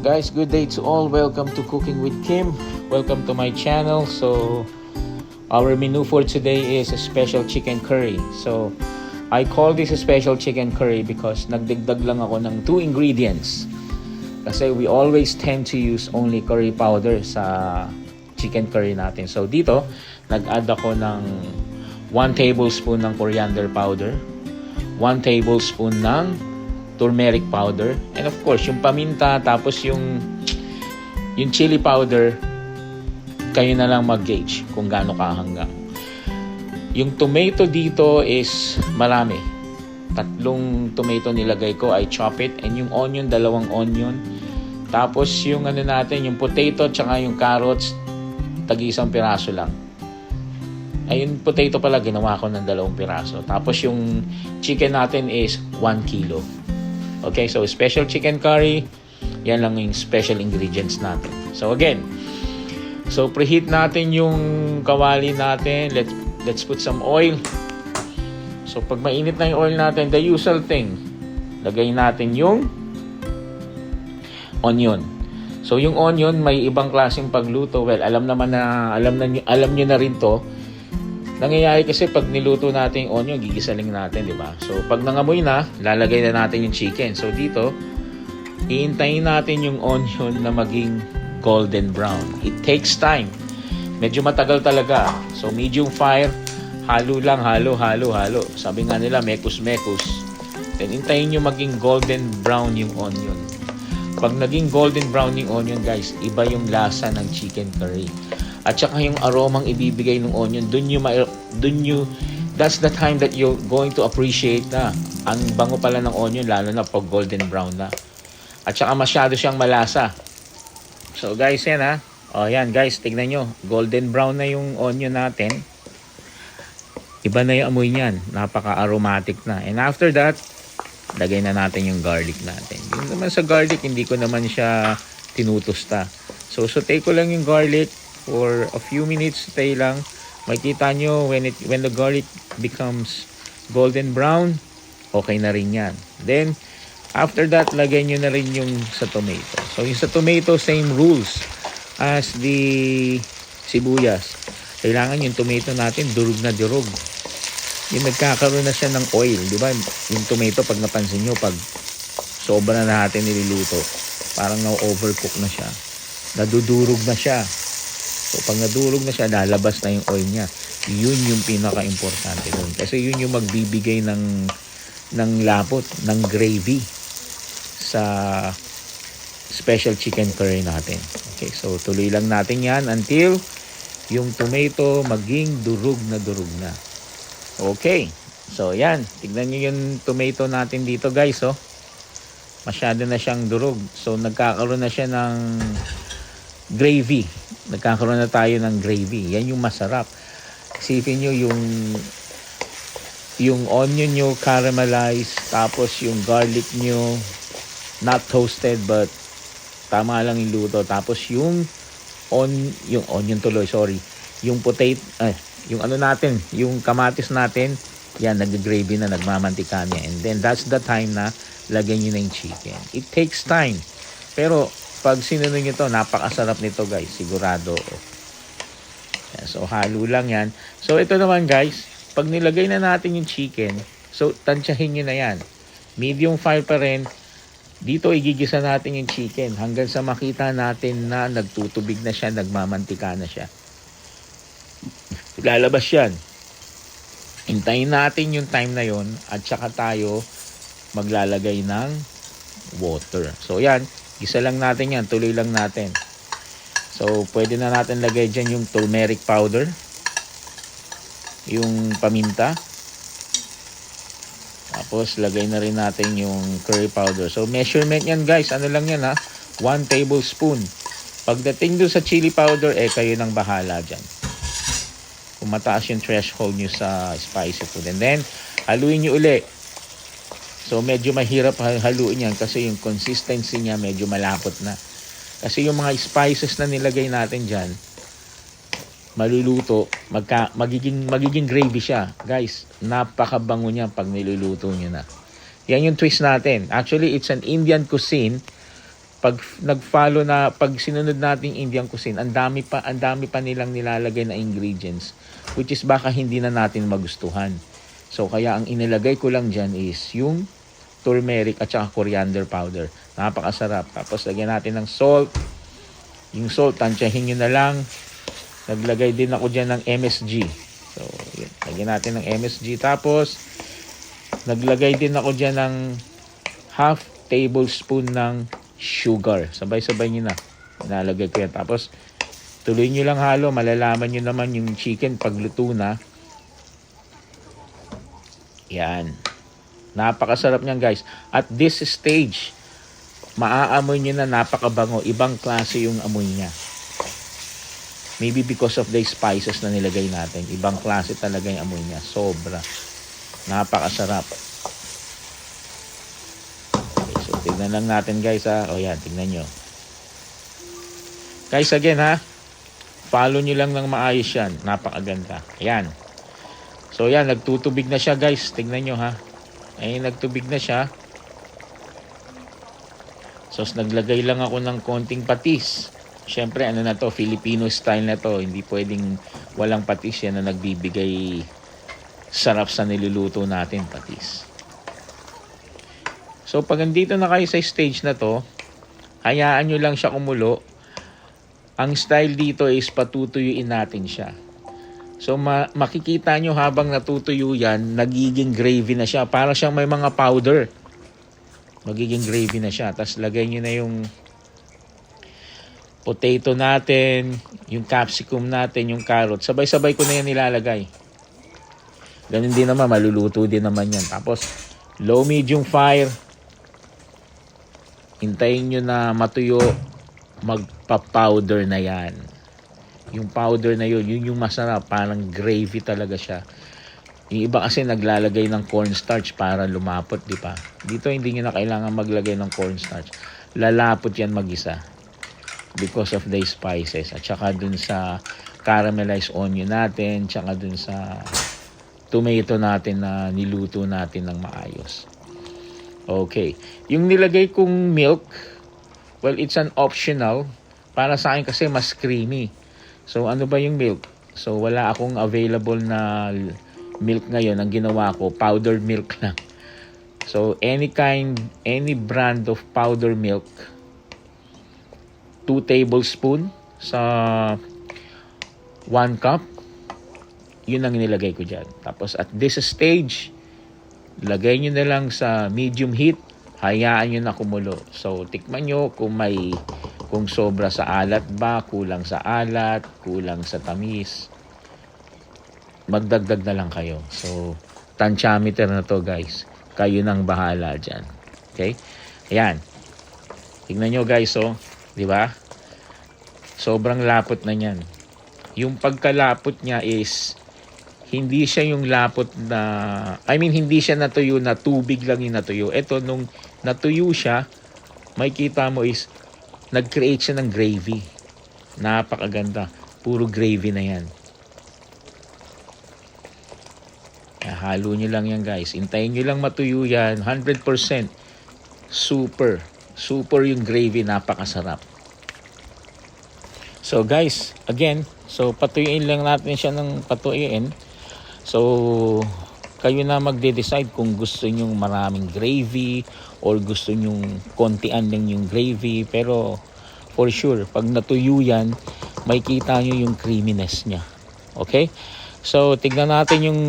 Guys, good day to all. Welcome to Cooking with Kim. Welcome to my channel. So, our menu for today is a special chicken curry. So, I call this a special chicken curry because nagdagdag lang ako ng 2 ingredients. Kasi we always tend to use only curry powder sa chicken curry natin. So, dito, nag-add ako ng 1 tablespoon ng coriander powder, 1 tablespoon ng turmeric powder, and of course yung paminta, tapos yung chili powder, kayo na lang mag-gauge kung gaano kahanggang. Yung tomato dito is marami, 3 tomato nilagay ko. I chop it, and yung onion, 2 onion, tapos yung natin, yung potato tsaka yung carrots, tag-1 piraso lang. Ayun, potato pala ginawa ko ng 2 piraso. Tapos yung chicken natin is 1 kilo. Okay, so special chicken curry, yan lang yung special ingredients natin. So again, so preheat natin yung kawali natin. Let's put some oil. So pag mainit na yung oil natin, the usual thing, lagay natin yung onion. So yung onion, may ibang klaseng pagluto. Well, alam niyo na rin to. Nangyayari kasi pag niluto natin yung onion, gigisaling natin, di ba? So, pag nangamoy na, lalagay na natin yung chicken. So, dito, iintayin natin yung onion na maging golden brown. It takes time. Medyo matagal talaga. So, medium fire, halo lang, halo. Sabi nga nila, mekus-mekus. Then, intayin nyo maging golden brown yung onion. Pag naging golden brown yung onion, guys, iba yung lasa ng chicken curry. At saka yung aromang ibibigay ng onion, that's the time that you're going to appreciate na ang bango pala ng onion, lalo na pag golden brown na. At saka masyado siyang malasa. So guys, yan ha. O yan guys, tignan nyo. Golden brown na yung onion natin. Iba na yung amoy niyan. Napaka-aromatic na. And after that, lagay na natin yung garlic natin. Yung naman sa garlic, hindi ko naman siya tinutusta. So saute ko lang yung garlic. For a few minutes, stay lang. Makikita nyo, when the garlic becomes golden brown, okay na rin yan. Then, after that, lagay nyo na rin yung sa tomato. So, yung sa tomato, same rules as the sibuyas. Kailangan yung tomato natin, durog na durog. Yung nagkakaroon na siya ng oil, di ba? Yung tomato, pag napansin nyo, pag sobra na natin niluluto, parang na-overcook na siya. Nadudurog na siya. So, pag nadurog na siya, lalabas na yung oil niya. Yun yung pinaka-importante doon. Kasi yun yung magbibigay ng lapot, ng gravy sa special chicken curry natin. Okay, so tuloy lang natin yan until yung tomato maging durog na. Okay, so yan. Tignan nyo yung tomato natin dito guys. Oh. Masyado na siyang durog. So, nagkakaroon na siya ng gravy. Nagkakaroon na tayo ng gravy. Yan yung masarap. Isipin nyo yung onion nyo caramelized, tapos yung garlic nyo not toasted but tama lang yung luto, tapos yung onion tuloy, sorry, yung potato, yung natin, yung kamatis natin, yan, nag-gravy na, nagmamantika niya. And then that's the time na lagyan nyo na yung chicken. It takes time. Pero pag sinunod nyo to, napakasarap nito guys. Sigurado. Yeah, so, halo lang yan. So, ito naman guys, pag nilagay na natin yung chicken, so, tansyahin nyo na yan. Medium fire pa rin. Dito, igigisa natin yung chicken hanggang sa makita natin na nagtutubig na siya, nagmamantika na siya. Lalabas yan. Hintayin natin yung time na yon at saka tayo maglalagay ng water. So, yan. Gisa lang natin yan. Tuloy lang natin. So, pwede na natin lagay dyan yung turmeric powder. Yung paminta. Tapos, lagay na rin natin yung curry powder. So, measurement yan guys. Ano lang yan ha? 1 tablespoon. Pagdating doon sa chili powder, kayo nang bahala dyan. Kung mataas yung threshold nyo sa spicy food. And then, haluin nyo uli. So, medyo mahirap haluin yan kasi yung consistency niya medyo malapot na. Kasi yung mga spices na nilagay natin dyan, maluluto, magiging gravy siya. Guys, napakabango niya pag niluluto nyo na. Yan yung twist natin. Actually, it's an Indian cuisine pag nag-follow na, pag sinunod natin Indian cuisine, ang dami pa nilang nilalagay na ingredients, which is baka hindi na natin magustuhan. So kaya ang inilagay ko lang dyan is yung turmeric at saka coriander powder. Napakasarap. Tapos lagyan natin ng salt. Yung salt, tansyahin nyo na lang. Naglagay din ako dyan ng MSG. So yun, lagyan natin ng MSG. Tapos naglagay din ako dyan ng half tablespoon ng sugar. Sabay-sabay nyo na. Nalagay ko yan. Tapos tuloy nyo lang halo. Malalaman nyo naman yung chicken pagluto na. Yan. Napakasarap niyan guys. At this stage, maaamoy nyo na napakabango. Ibang klase yung amoy niya. Maybe because of the spices na nilagay natin. Ibang klase talaga yung amoy niya. Sobra. Napakasarap. Okay, so tignan lang natin guys ha. O yan, tignan nyo. Guys again ha. Follow nyo lang ng maayos yan. Napakaganda. Ayan. So yan, nagtutubig na siya guys. Tignan nyo ha. Ay, nagtubig na siya. So, naglagay lang ako ng konting patis. Siyempre, ano na to, Filipino style na to. Hindi pwedeng walang patis yan na nagbibigay sarap sa niluluto natin, patis. So, pag andito na kayo sa stage na to, hayaan nyo lang siya kumulo. Ang style dito is patutuyuin natin siya. So makikita nyo habang natutuyo yan, nagiging gravy na siya. Para siyang may mga powder. Magiging gravy na siya. Tapos lagay nyo na yung potato natin, yung capsicum natin, yung carrot. Sabay-sabay ko na yan nilalagay. Ganun din naman, maluluto din naman yan. Tapos low medium fire. Hintayin nyo na matuyo. Magpa-powder na yan. Yung powder na yun yung masarap. Parang gravy talaga siya. Yung iba kasi naglalagay ng cornstarch para lumapot, di ba? Dito hindi nyo na kailangan maglagay ng cornstarch. Lalapot yan mag-isa. Because of the spices. At saka dun sa caramelized onion natin. Tsaka dun sa tomato natin na niluto natin ng maayos. Okay. Yung nilagay kong milk, well, it's an optional. Para sa akin kasi mas creamy. So, ano ba yung milk? So, wala akong available na milk ngayon. Ang ginawa ko, powdered milk lang. So, any brand of powdered milk, 2 tablespoon sa 1 cup. Yun ang nilagay ko dyan. Tapos, at this stage, lagay nyo na lang sa medium heat. Hayaan nyo na kumulo. So, tikman nyo kung sobra sa alat ba, kulang sa alat, kulang sa tamis. Magdagdag na lang kayo. So, tansyameter na to guys. Kayo nang bahala dyan. Okay? Ayan. Tingnan nyo guys, oh. Di ba? Sobrang lapot na yan. Yung pagkalapot niya is, hindi siya yung lapot na, hindi siya natuyo na tubig lang yung natuyo. Ito, nung natuyo siya, may kita mo is, nag-create siya ng gravy. Napakaganda. Puro gravy na yan. Halo nyo lang yan guys. Hintayin nyo lang matuyo yan. 100%. Super yung gravy. Napakasarap. So guys, again, so patuyuin lang natin siya ng patuyuin. So, kayo na magde-decide kung gusto nyo maraming gravy or gusto nyo kontian lang yung gravy. Pero for sure, pag natuyo yan, may kita nyo yung creaminess niya. Okay? So, tignan natin yung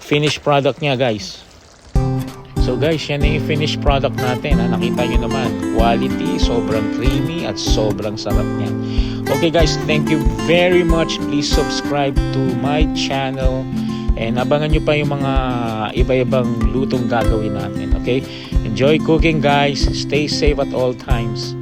finished product niya guys. So guys, yan na yung finished product natin. Nakita nyo naman, quality, sobrang creamy at sobrang sarap niya. Okay guys, thank you very much. Please subscribe to my channel. And abangan nyo pa yung mga iba-ibang lutong gagawin natin. Okay? Enjoy cooking guys. Stay safe at all times.